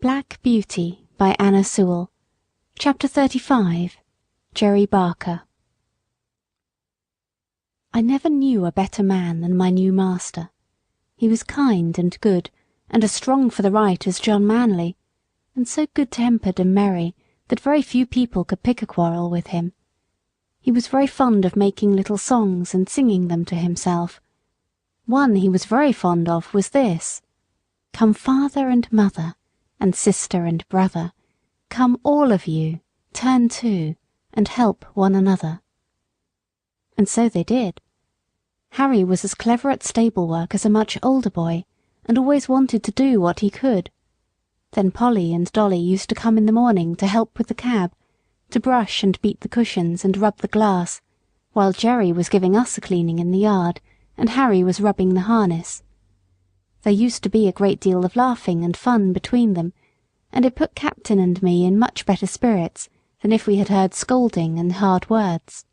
Black Beauty by Anna Sewell. Chapter 35. Jerry Barker. I never knew a better man than my new master. He was kind and good, and as strong for the right as John Manly, and so good-tempered and merry that very few people could pick a quarrel with him. He was very fond of making little songs and singing them to himself. One he was very fond of was this: "Come father and mother, and sister and brother, come all of you, turn to, and help one another." And so they did. Harry was as clever at stable work as a much older boy, and always wanted to do what he could. Then Polly and Dolly used to come in the morning to help with the cab, to brush and beat the cushions and rub the glass, while Jerry was giving us a cleaning in the yard, and Harry was rubbing the harness. There used to be a great deal of laughing and fun between them, and it put Captain and me in much better spirits than if we had heard scolding and hard words.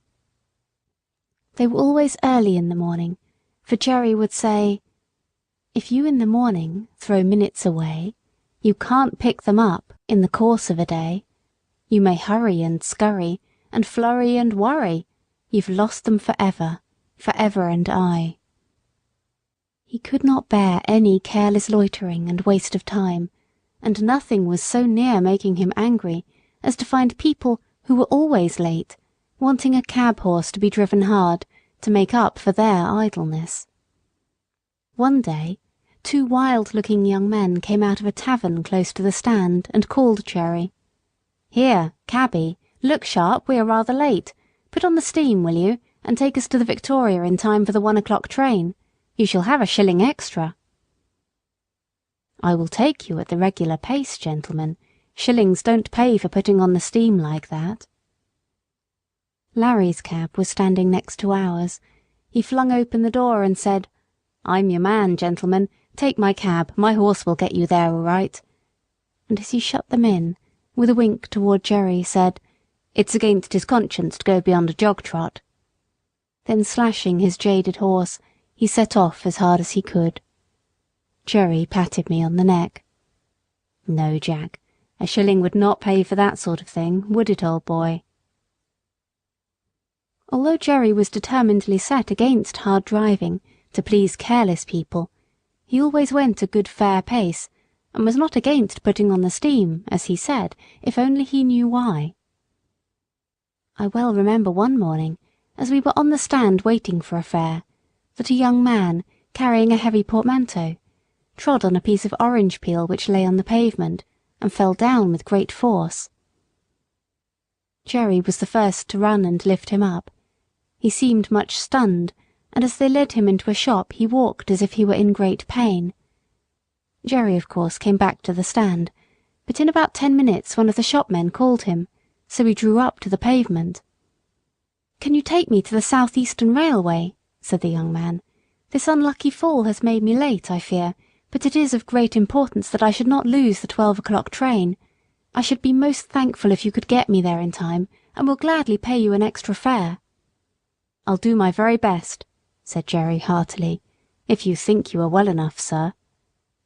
They were always early in the morning, for Jerry would say, "If you in the morning throw minutes away, you can't pick them up in the course of a day. You may hurry and scurry, and flurry and worry, you've lost them forever, forever and aye." He could not bear any careless loitering and waste of time, and nothing was so near making him angry as to find people who were always late wanting a cab horse to be driven hard to make up for their idleness. One day, two wild-looking young men came out of a tavern close to the stand and called Jerry. "Here, cabby, look sharp, we are rather late. Put on the steam, will you, and take us to the Victoria in time for the 1 o'clock train. You shall have a shilling extra." "I will take you at the regular pace, gentlemen. Shillings don't pay for putting on the steam like that." Larry's cab was standing next to ours. He flung open the door and said, "I'm your man, gentlemen. Take my cab, my horse will get you there all right." And as he shut them in, with a wink toward Jerry, said, "It's against his conscience to go beyond a jog trot." Then slashing his jaded horse, he set off as hard as he could. Jerry patted me on the neck. "No, Jack, a shilling would not pay for that sort of thing, would it, old boy?" Although Jerry was determinedly set against hard driving to please careless people, he always went a good fair pace, and was not against putting on the steam, as he said, if only he knew why. I well remember one morning, as we were on the stand waiting for a fare, that a young man, carrying a heavy portmanteau, trod on a piece of orange peel which lay on the pavement, and fell down with great force. Jerry was the first to run and lift him up. He seemed much stunned, and as they led him into a shop he walked as if he were in great pain. Jerry, of course, came back to the stand, but in about 10 minutes one of the shopmen called him, so he drew up to the pavement. "Can you take me to the South Eastern Railway?" said the young man. "This unlucky fall has made me late, I fear, but it is of great importance that I should not lose the 12 o'clock train. I should be most thankful if you could get me there in time, and will gladly pay you an extra fare." "I'll do my very best," said Jerry heartily, "if you think you are well enough, sir,"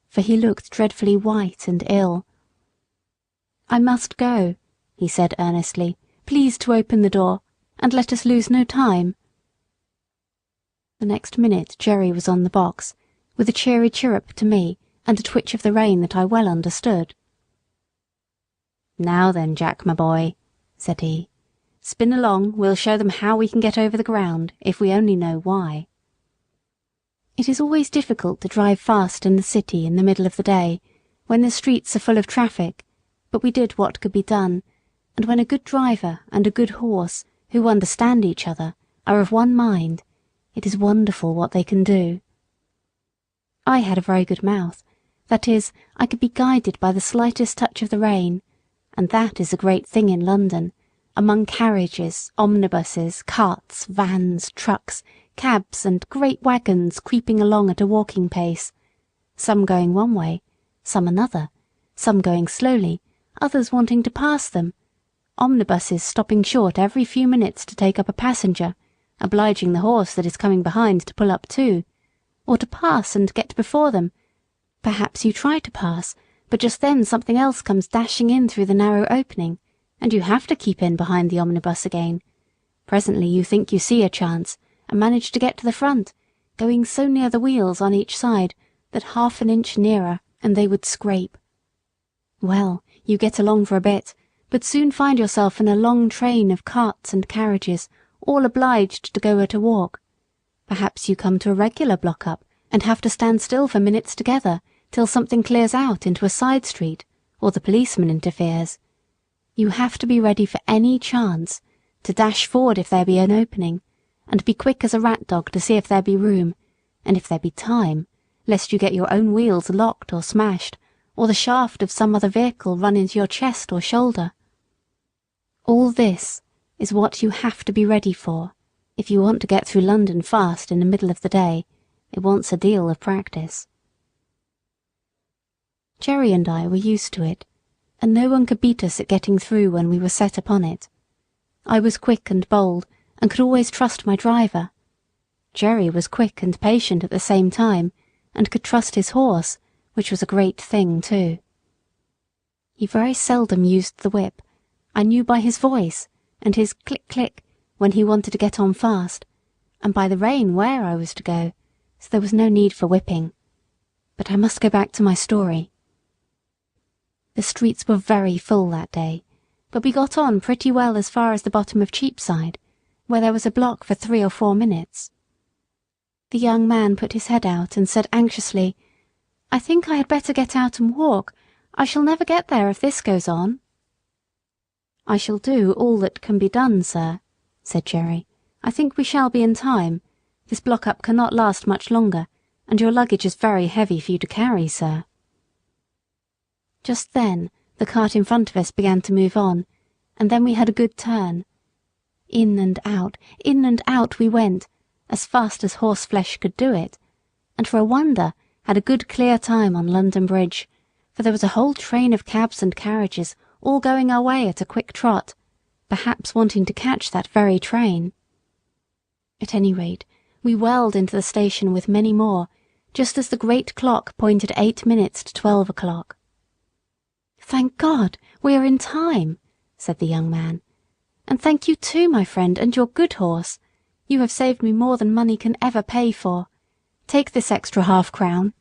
for he looked dreadfully white and ill. "I must go," he said earnestly. "Please to open the door, and let us lose no time." The next minute Jerry was on the box, with a cheery chirrup to me and a twitch of the rein that I well understood. "Now then, Jack, my boy," said he, "spin along, we'll show them how we can get over the ground, if we only know why." It is always difficult to drive fast in the city in the middle of the day, when the streets are full of traffic, but we did what could be done, and when a good driver and a good horse, who understand each other, are of one mind, it is wonderful what they can do. I had a very good mouth, that is, I could be guided by the slightest touch of the rein, and that is a great thing in London, among carriages, omnibuses, carts, vans, trucks, cabs, and great wagons creeping along at a walking pace, some going one way, some another, some going slowly, others wanting to pass them, omnibuses stopping short every few minutes to take up a passenger, obliging the horse that is coming behind to pull up too, or to pass and get before them. Perhaps you try to pass, but just then something else comes dashing in through the narrow opening, and you have to keep in behind the omnibus again. Presently you think you see a chance, and manage to get to the front, going so near the wheels on each side that half an inch nearer and they would scrape. Well, you get along for a bit, but soon find yourself in a long train of carts and carriages, all obliged to go at a walk. Perhaps you come to a regular block-up, and have to stand still for minutes together, till something clears out into a side street, or the policeman interferes. You have to be ready for any chance, to dash forward if there be an opening, and be quick as a rat dog to see if there be room, and if there be time, lest you get your own wheels locked or smashed, or the shaft of some other vehicle run into your chest or shoulder. All this is what you have to be ready for. If you want to get through London fast in the middle of the day, it wants a deal of practice. Jerry and I were used to it, and no one could beat us at getting through when we were set upon it. I was quick and bold, and could always trust my driver. Jerry was quick and patient at the same time, and could trust his horse, which was a great thing too. He very seldom used the whip. I knew by his voice, and his click-click, when he wanted to get on fast, and by the rein where I was to go, so there was no need for whipping. But I must go back to my story. The streets were very full that day, but we got on pretty well as far as the bottom of Cheapside, where there was a block for 3 or 4 minutes. The young man put his head out and said anxiously, "I think I had better get out and walk. I shall never get there if this goes on." "I shall do all that can be done, sir," said Jerry. "I think we shall be in time. This block-up cannot last much longer, and your luggage is very heavy for you to carry, sir." Just then the cart in front of us began to move on, and then we had a good turn. In and out we went, as fast as horseflesh could do it, and for a wonder had a good clear time on London Bridge, for there was a whole train of cabs and carriages all going our way at a quick trot, perhaps wanting to catch that very train. At any rate, we whirled into the station with many more, just as the great clock pointed 8 minutes to 12 o'clock. "Thank God, we are in time," said the young man. "And thank you too, my friend, and your good horse. You have saved me more than money can ever pay for. Take this extra half-crown."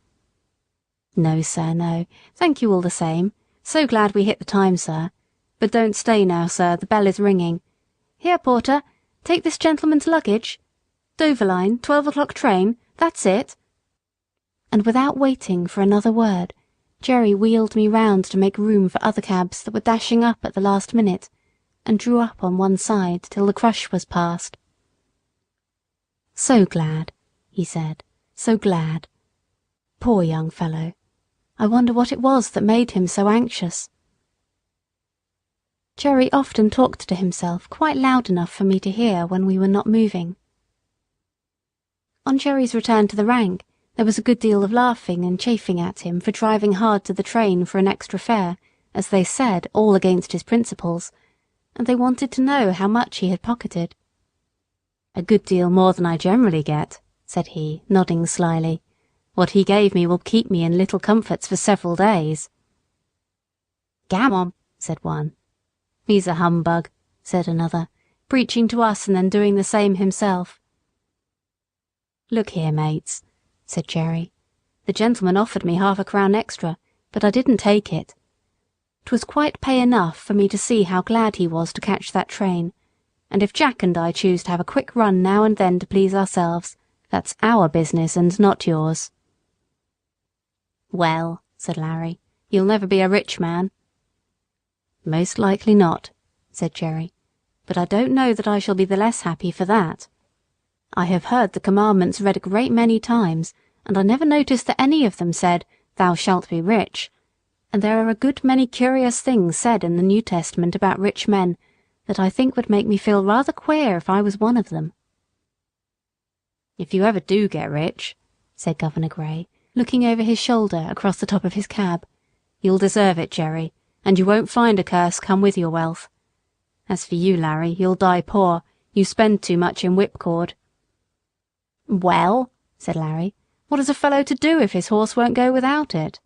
"No, sir, no. Thank you all the same. So glad we hit the time, sir. But don't stay now, sir, the bell is ringing. Here, porter, take this gentleman's luggage. Dover line, 12 o'clock train, that's it." And without waiting for another word, Jerry wheeled me round to make room for other cabs that were dashing up at the last minute, and drew up on one side till the crush was past. "So glad," he said, "so glad. Poor young fellow. I wonder what it was that made him so anxious." Jerry often talked to himself quite loud enough for me to hear when we were not moving. On Jerry's return to the rank, there was a good deal of laughing and chaffing at him for driving hard to the train for an extra fare, as they said, all against his principles, and they wanted to know how much he had pocketed. "A good deal more than I generally get," said he, nodding slyly. "What he gave me will keep me in little comforts for several days." "Gammon," said one. "He's a humbug," said another, preaching to us and then doing the same himself. "Look here, mates," said Jerry. "The gentleman offered me half-a-crown extra, but I didn't take it. 'Twas quite pay enough for me to see how glad he was to catch that train, and if Jack and I choose to have a quick run now and then to please ourselves, that's our business and not yours." "Well," said Larry, "you'll never be a rich man." "Most likely not," said Jerry, "but I don't know that I shall be the less happy for that. I have heard the commandments read a great many times, and I never noticed that any of them said, 'Thou shalt be rich,' and there are a good many curious things said in the New Testament about rich men that I think would make me feel rather queer if I was one of them." "If you ever do get rich," said Governor Gray, looking over his shoulder across the top of his cab, "you'll deserve it, Jerry, and you won't find a curse come with your wealth. As for you, Larry, you'll die poor. You spend too much in whipcord." "Well," said Larry, "what is a fellow to do if his horse won't go without it?"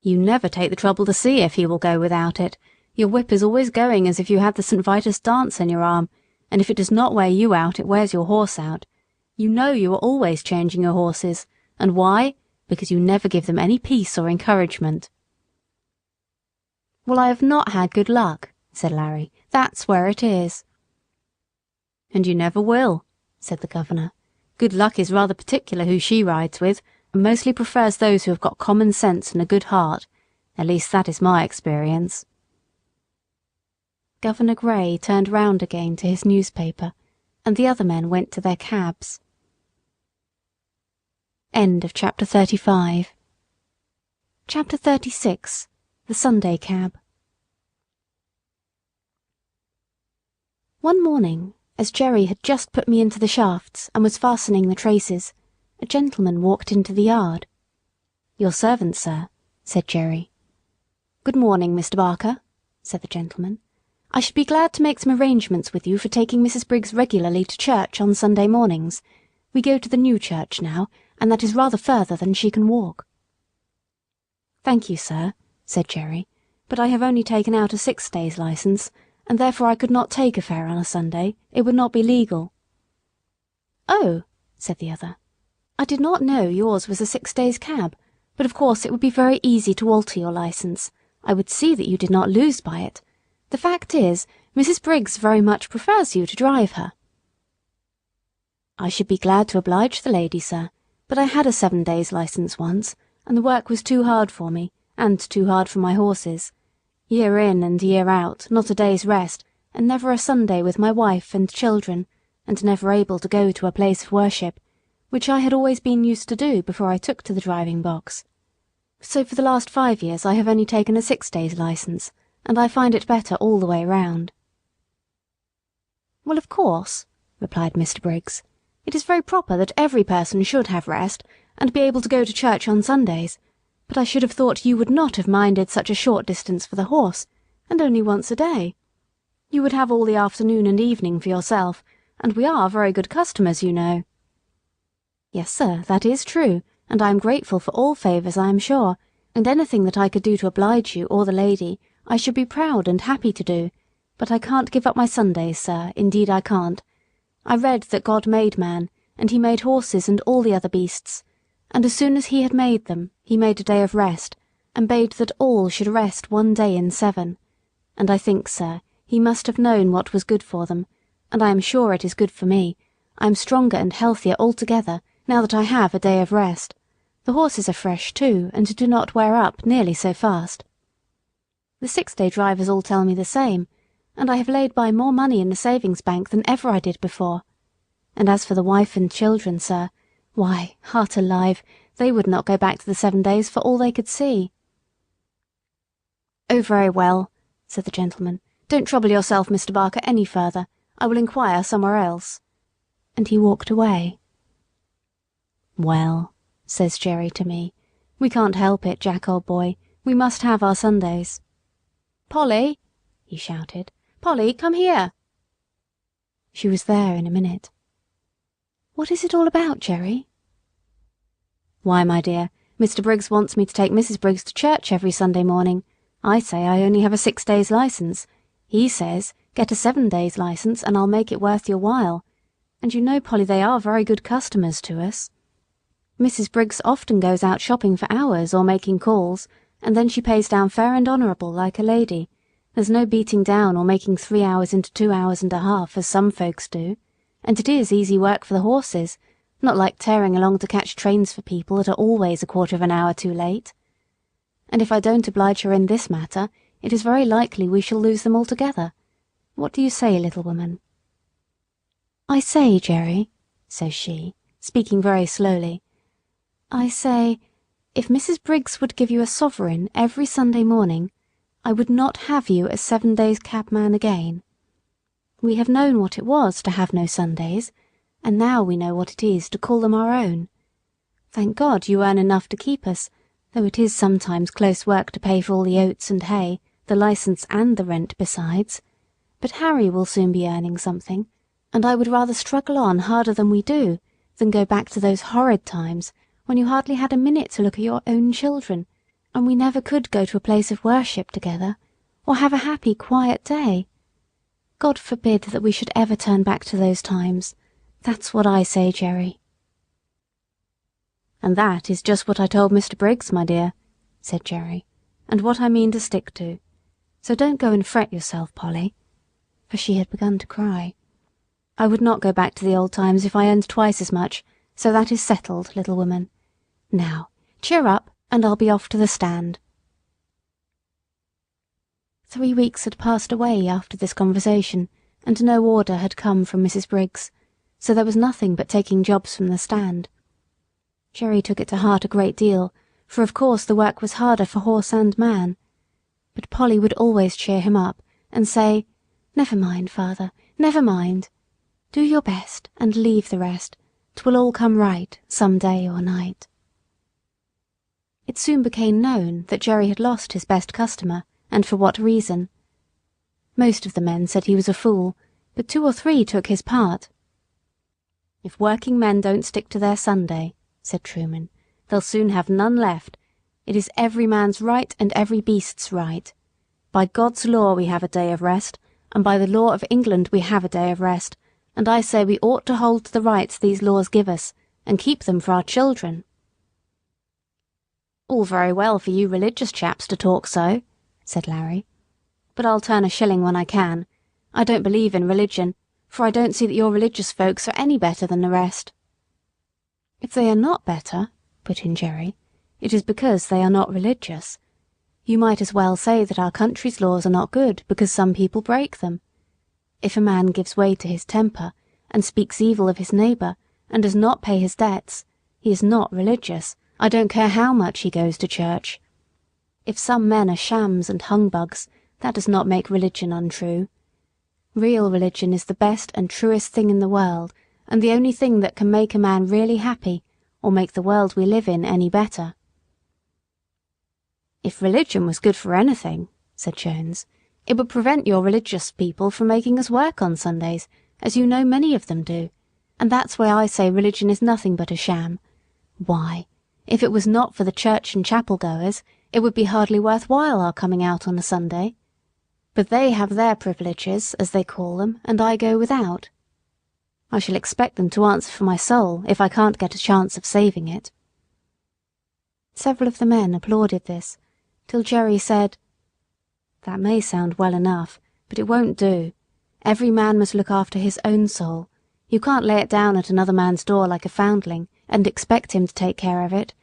You never take the trouble to see if he will go without it. Your whip is always going as if you had the St. Vitus dance in your arm, and if it does not wear you out, it wears your horse out. You know you are always changing your horses. And why? Because you never give them any peace or encouragement." "Well, I have not had good luck," said Larry. "That's where it is." "And you never will," said the governor. "Good luck is rather particular who she rides with, and mostly prefers those who have got common sense and a good heart. At least that is my experience." Governor Gray turned round again to his newspaper, and the other men went to their cabs. End of chapter 35. Chapter 36. The Sunday Cab. One morning, as Jerry had just put me into the shafts and was fastening the traces, a gentleman walked into the yard. "Your servant, sir," said Jerry. "Good morning, Mr. Barker," said the gentleman. "I should be glad to make some arrangements with you for taking Mrs. Briggs regularly to church on Sunday mornings. We go to the new church now, and that is rather further than she can walk." "Thank you, sir," said Jerry, "but I have only taken out a 6 days' license, and therefore I could not take a fare on a Sunday. It would not be legal." "Oh," said the other, "I did not know yours was a 6 days' cab, but of course it would be very easy to alter your license. I would see that you did not lose by it. The fact is, Mrs. Briggs very much prefers you to drive her." "I should be glad to oblige the lady, sir, but I had a 7 days' license once, and the work was too hard for me, and too hard for my horses. Year in and year out, not a day's rest, and never a Sunday with my wife and children, and never able to go to a place of worship, which I had always been used to do before I took to the driving box. So for the last 5 years I have only taken a 6 days' license, and I find it better all the way round." "Well, of course," replied Mr. Briggs, "it is very proper that every person should have rest, and be able to go to church on Sundays, but I should have thought you would not have minded such a short distance for the horse, and only once a day. You would have all the afternoon and evening for yourself, and we are very good customers, you know." "Yes, sir, that is true, and I am grateful for all favours, I am sure, and anything that I could do to oblige you or the lady, I should be proud and happy to do, but I can't give up my Sundays, sir, indeed I can't. I read that God made man, and he made horses and all the other beasts, and as soon as he had made them, he made a day of rest, and bade that all should rest 1 day in 7. And I think, sir, he must have known what was good for them, and I am sure it is good for me. I am stronger and healthier altogether, now that I have a day of rest. The horses are fresh too, and do not wear up nearly so fast. The 6-day drivers all tell me the same, and I have laid by more money in the savings bank than ever I did before. And as for the wife and children, sir, why, heart alive, they would not go back to the 7 days for all they could see." "Oh, very well," said the gentleman. "Don't trouble yourself, Mr. Barker, any further. I will inquire somewhere else." And he walked away. "Well," says Jerry to me, "we can't help it, Jack, old boy. We must have our Sundays. Polly!" he shouted. "Polly, come here!" She was there in a minute. "What is it all about, Jerry?" "Why, my dear, Mr. Briggs wants me to take Mrs. Briggs to church every Sunday morning. I say I only have a 6 days' license. He says, get a 7 days' license and I'll make it worth your while. And you know, Polly, they are very good customers to us. Mrs. Briggs often goes out shopping for hours or making calls, and then she pays down fair and honourable like a lady. There's no beating down or making 3 hours into 2 hours and a half, as some folks do. And it is easy work for the horses, not like tearing along to catch trains for people that are always a quarter of an hour too late. And if I don't oblige her in this matter, it is very likely we shall lose them altogether. What do you say, little woman?" "I say, Jerry," says she, speaking very slowly, "I say, if Mrs. Briggs would give you a sovereign every Sunday morning, I would not have you a 7 days' cabman again. We have known what it was to have no Sundays, and now we know what it is to call them our own. Thank God you earn enough to keep us, though it is sometimes close work to pay for all the oats and hay, the license and the rent besides. But Harry will soon be earning something, and I would rather struggle on harder than we do, than go back to those horrid times when you hardly had a minute to look at your own children, And we never could go to a place of worship together, or have a happy, quiet day. God forbid that we should ever turn back to those times. That's what I say, Jerry." "And that is just what I told Mr. Briggs, my dear," said Jerry, "and what I mean to stick to. So don't go and fret yourself, Polly," for she had begun to cry. "I would not go back to the old times if I earned twice as much, so that is settled, little woman. Now, cheer up, and I'll be off to the stand." 3 weeks had passed away after this conversation, and no order had come from Mrs. Briggs, so there was nothing but taking jobs from the stand. Jerry took it to heart a great deal, for of course the work was harder for horse and man. But Polly would always cheer him up, and say, "Never mind, father, never mind. Do your best, and leave the rest. 'Twill all come right, some day or night." It soon became known that Jerry had lost his best customer, and for what reason. Most of the men said he was a fool, but 2 or 3 took his part. "If working men don't stick to their Sunday," said Truman, "they'll soon have none left. It is every man's right and every beast's right. By God's law we have a day of rest, and by the law of England we have a day of rest, and I say we ought to hold to the rights these laws give us, and keep them for our children." "All very well for you religious chaps to talk so," said Larry, "but I'll turn a shilling when I can. I don't believe in religion, for I don't see that your religious folks are any better than the rest." "If they are not better," put in Jerry, "it is because they are not religious. You might as well say that our country's laws are not good because some people break them. If a man gives way to his temper, and speaks evil of his neighbour, and does not pay his debts, he is not religious, I don't care how much he goes to church. If some men are shams and humbugs, that does not make religion untrue. Real religion is the best and truest thing in the world, and the only thing that can make a man really happy, or make the world we live in any better." "If religion was good for anything," said Jones, "it would prevent your religious people from making us work on Sundays, as you know many of them do, and that's why I say religion is nothing but a sham. Why, if it was not for the church and chapel goers, it would be hardly worth while our coming out on a Sunday. But they have their privileges, as they call them, and I go without. I shall expect them to answer for my soul if I can't get a chance of saving it." Several of the men applauded this, till Jerry said, "That may sound well enough, but it won't do. Every man must look after his own soul. You can't lay it down at another man's door like a foundling, and expect him to take care of it.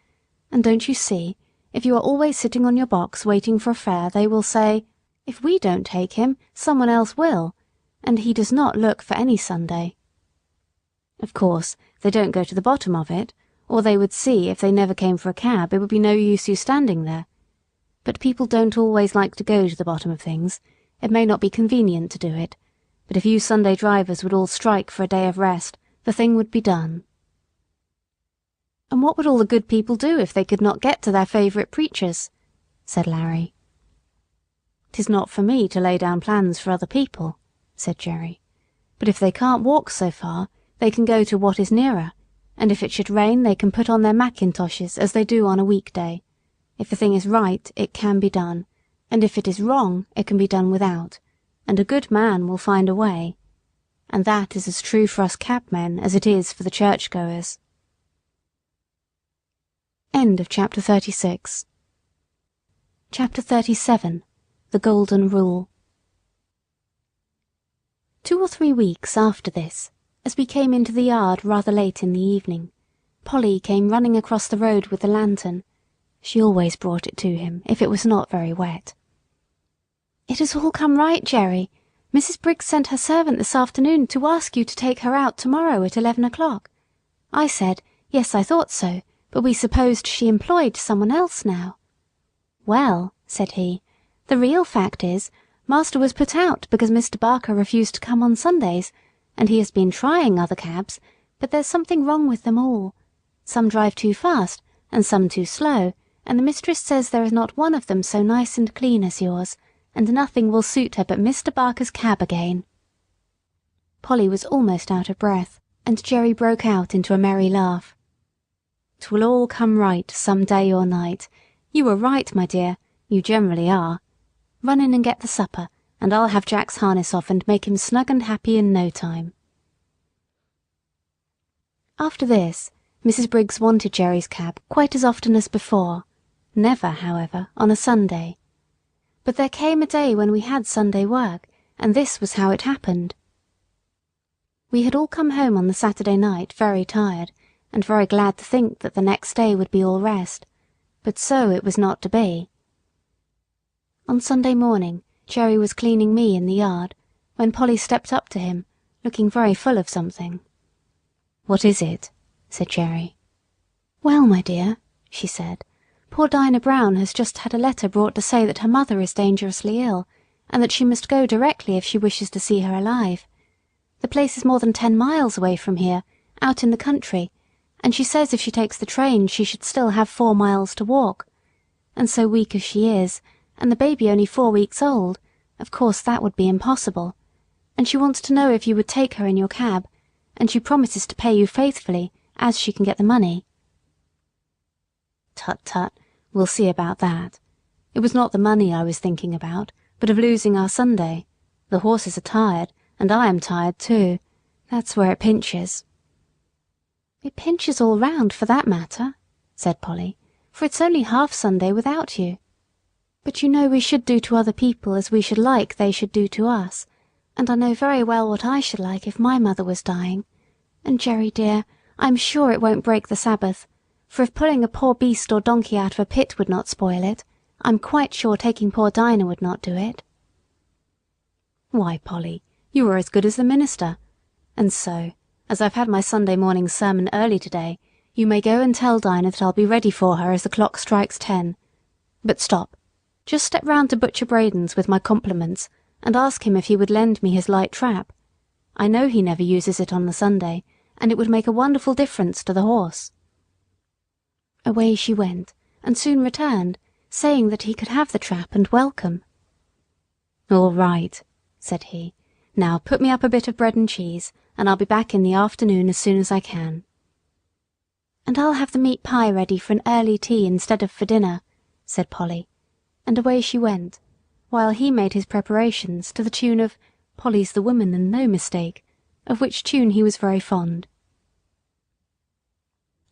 And don't you see, if you are always sitting on your box waiting for a fare, they will say, 'If we don't take him, someone else will,' and he does not look for any Sunday. Of course, they don't go to the bottom of it, or they would see if they never came for a cab it would be no use you standing there. But people don't always like to go to the bottom of things. It may not be convenient to do it, but if you Sunday drivers would all strike for a day of rest, the thing would be done." "And what would all the good people do if they could not get to their favourite preachers?" said Larry. "'Tis not for me to lay down plans for other people," said Jerry, "but if they can't walk so far, they can go to what is nearer, and if it should rain they can put on their mackintoshes as they do on a week-day. If the thing is right, it can be done, and if it is wrong, it can be done without, and a good man will find a way. And that is as true for us cabmen as it is for the churchgoers." End of chapter 36. Chapter 37. The Golden Rule. 2 or 3 weeks after this, as we came into the yard rather late in the evening, Polly came running across the road with the lantern. She always brought it to him, if it was not very wet. "It has all come right, Jerry. Mrs. Briggs sent her servant this afternoon to ask you to take her out to-morrow at 11 o'clock. I said, yes, I thought so, but we supposed she employed someone else now. Well," said he, "the real fact is, Master was put out because Mr. Barker refused to come on Sundays, and he has been trying other cabs, but there's something wrong with them all. Some drive too fast, and some too slow, and the mistress says there is not one of them so nice and clean as yours, and nothing will suit her but Mr. Barker's cab again." Polly was almost out of breath, and Jerry broke out into a merry laugh. "'Twill all come right some day or night. You were right, my dear. You generally are. Run in and get the supper, and I'll have Jack's harness off and make him snug and happy in no time." After this, Mrs. Briggs wanted Jerry's cab quite as often as before, never, however, on a Sunday. But there came a day when we had Sunday work, and this was how it happened. We had all come home on the Saturday night very tired, and very glad to think that the next day would be all rest, but so it was not to be. On Sunday morning, Jerry was cleaning me in the yard, when Polly stepped up to him, looking very full of something. "What is it?" said Jerry. "Well, my dear," she said, "poor Dinah Brown has just had a letter brought to say that her mother is dangerously ill, and that she must go directly if she wishes to see her alive. The place is more than 10 miles away from here, out in the country, and she says if she takes the train she should still have 4 miles to walk. And so weak as she is, and the baby only 4 weeks old, of course that would be impossible. And she wants to know if you would take her in your cab, and she promises to pay you faithfully, as she can get the money." "Tut, tut, we'll see about that. It was not the money I was thinking about, but of losing our Sunday. The horses are tired, and I am tired too. That's where it pinches." "It pinches all round, for that matter," said Polly, "for it's only half Sunday without you. But you know we should do to other people as we should like they should do to us, and I know very well what I should like if my mother was dying. And, Jerry dear, I'm sure it won't break the Sabbath, for if pulling a poor beast or donkey out of a pit would not spoil it, I'm quite sure taking poor Dinah would not do it." "Why, Polly, you are as good as the minister. And so, as I've had my Sunday morning sermon early today, you may go and tell Dinah that I'll be ready for her as the clock strikes 10. But stop, just step round to Butcher Braden's with my compliments, and ask him if he would lend me his light trap. I know he never uses it on the Sunday, and it would make a wonderful difference to the horse." Away she went, and soon returned, saying that he could have the trap and welcome. "All right," said he. "Now put me up a bit of bread and cheese, and I'll be back in the afternoon as soon as I can." "And I'll have the meat pie ready for an early tea instead of for dinner," said Polly, and away she went, while he made his preparations to the tune of "Polly's the Woman and no mistake," of which tune he was very fond.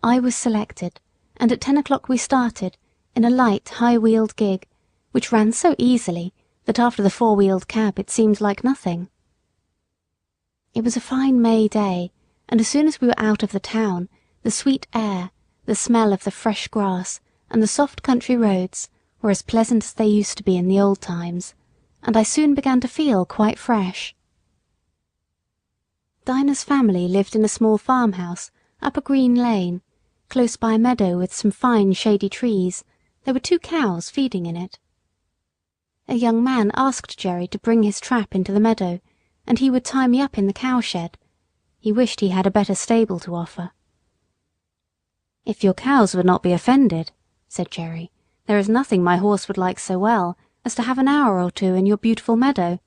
I was selected, and at 10 o'clock we started, in a light high-wheeled gig, which ran so easily that after the 4-wheeled cab it seemed like nothing. It was a fine May day, and as soon as we were out of the town, the sweet air, the smell of the fresh grass, and the soft country roads were as pleasant as they used to be in the old times, and I soon began to feel quite fresh. Dinah's family lived in a small farmhouse up a green lane, close by a meadow with some fine shady trees. There were 2 cows feeding in it. A young man asked Jerry to bring his trap into the meadow, and he would tie me up in the cowshed. He wished he had a better stable to offer. "If your cows would not be offended," said Jerry, "there is nothing my horse would like so well as to have an hour or 2 in your beautiful meadow.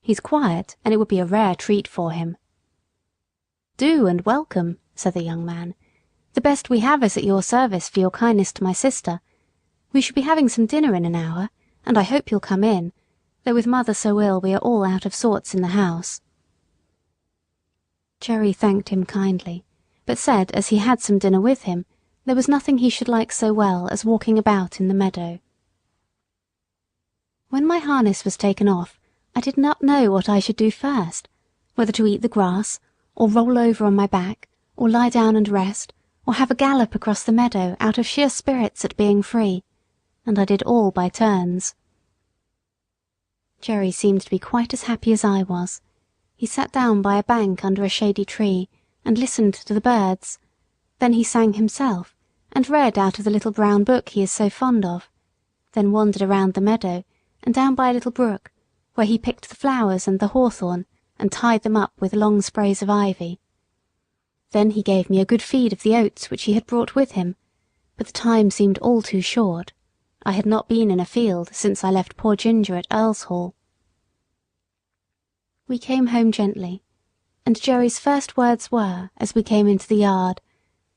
He's quiet, and it would be a rare treat for him." "Do, and welcome," said the young man. "The best we have is at your service for your kindness to my sister. We shall be having some dinner in an hour, and I hope you'll come in, though with mother so ill we are all out of sorts in the house." Jerry thanked him kindly, but said as he had some dinner with him, there was nothing he should like so well as walking about in the meadow. When my harness was taken off, I did not know what I should do first, whether to eat the grass, or roll over on my back, or lie down and rest, or have a gallop across the meadow out of sheer spirits at being free, and I did all by turns. Jerry seemed to be quite as happy as I was. He sat down by a bank under a shady tree, and listened to the birds. Then he sang himself, and read out of the little brown book he is so fond of, then wandered around the meadow, and down by a little brook, where he picked the flowers and the hawthorn, and tied them up with long sprays of ivy. Then he gave me a good feed of the oats which he had brought with him, but the time seemed all too short. I had not been in a field since I left poor Ginger at Earlshall. We came home gently, and Jerry's first words were, as we came into the yard,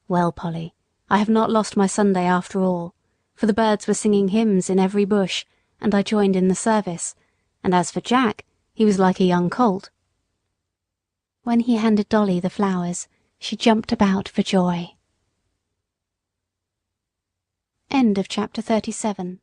"Well, Polly, I have not lost my Sunday after all. for the birds were singing hymns in every bush, and I joined in the service, and as for Jack, he was like a young colt. When he handed Dolly the flowers, she jumped about for joy. End of chapter 37.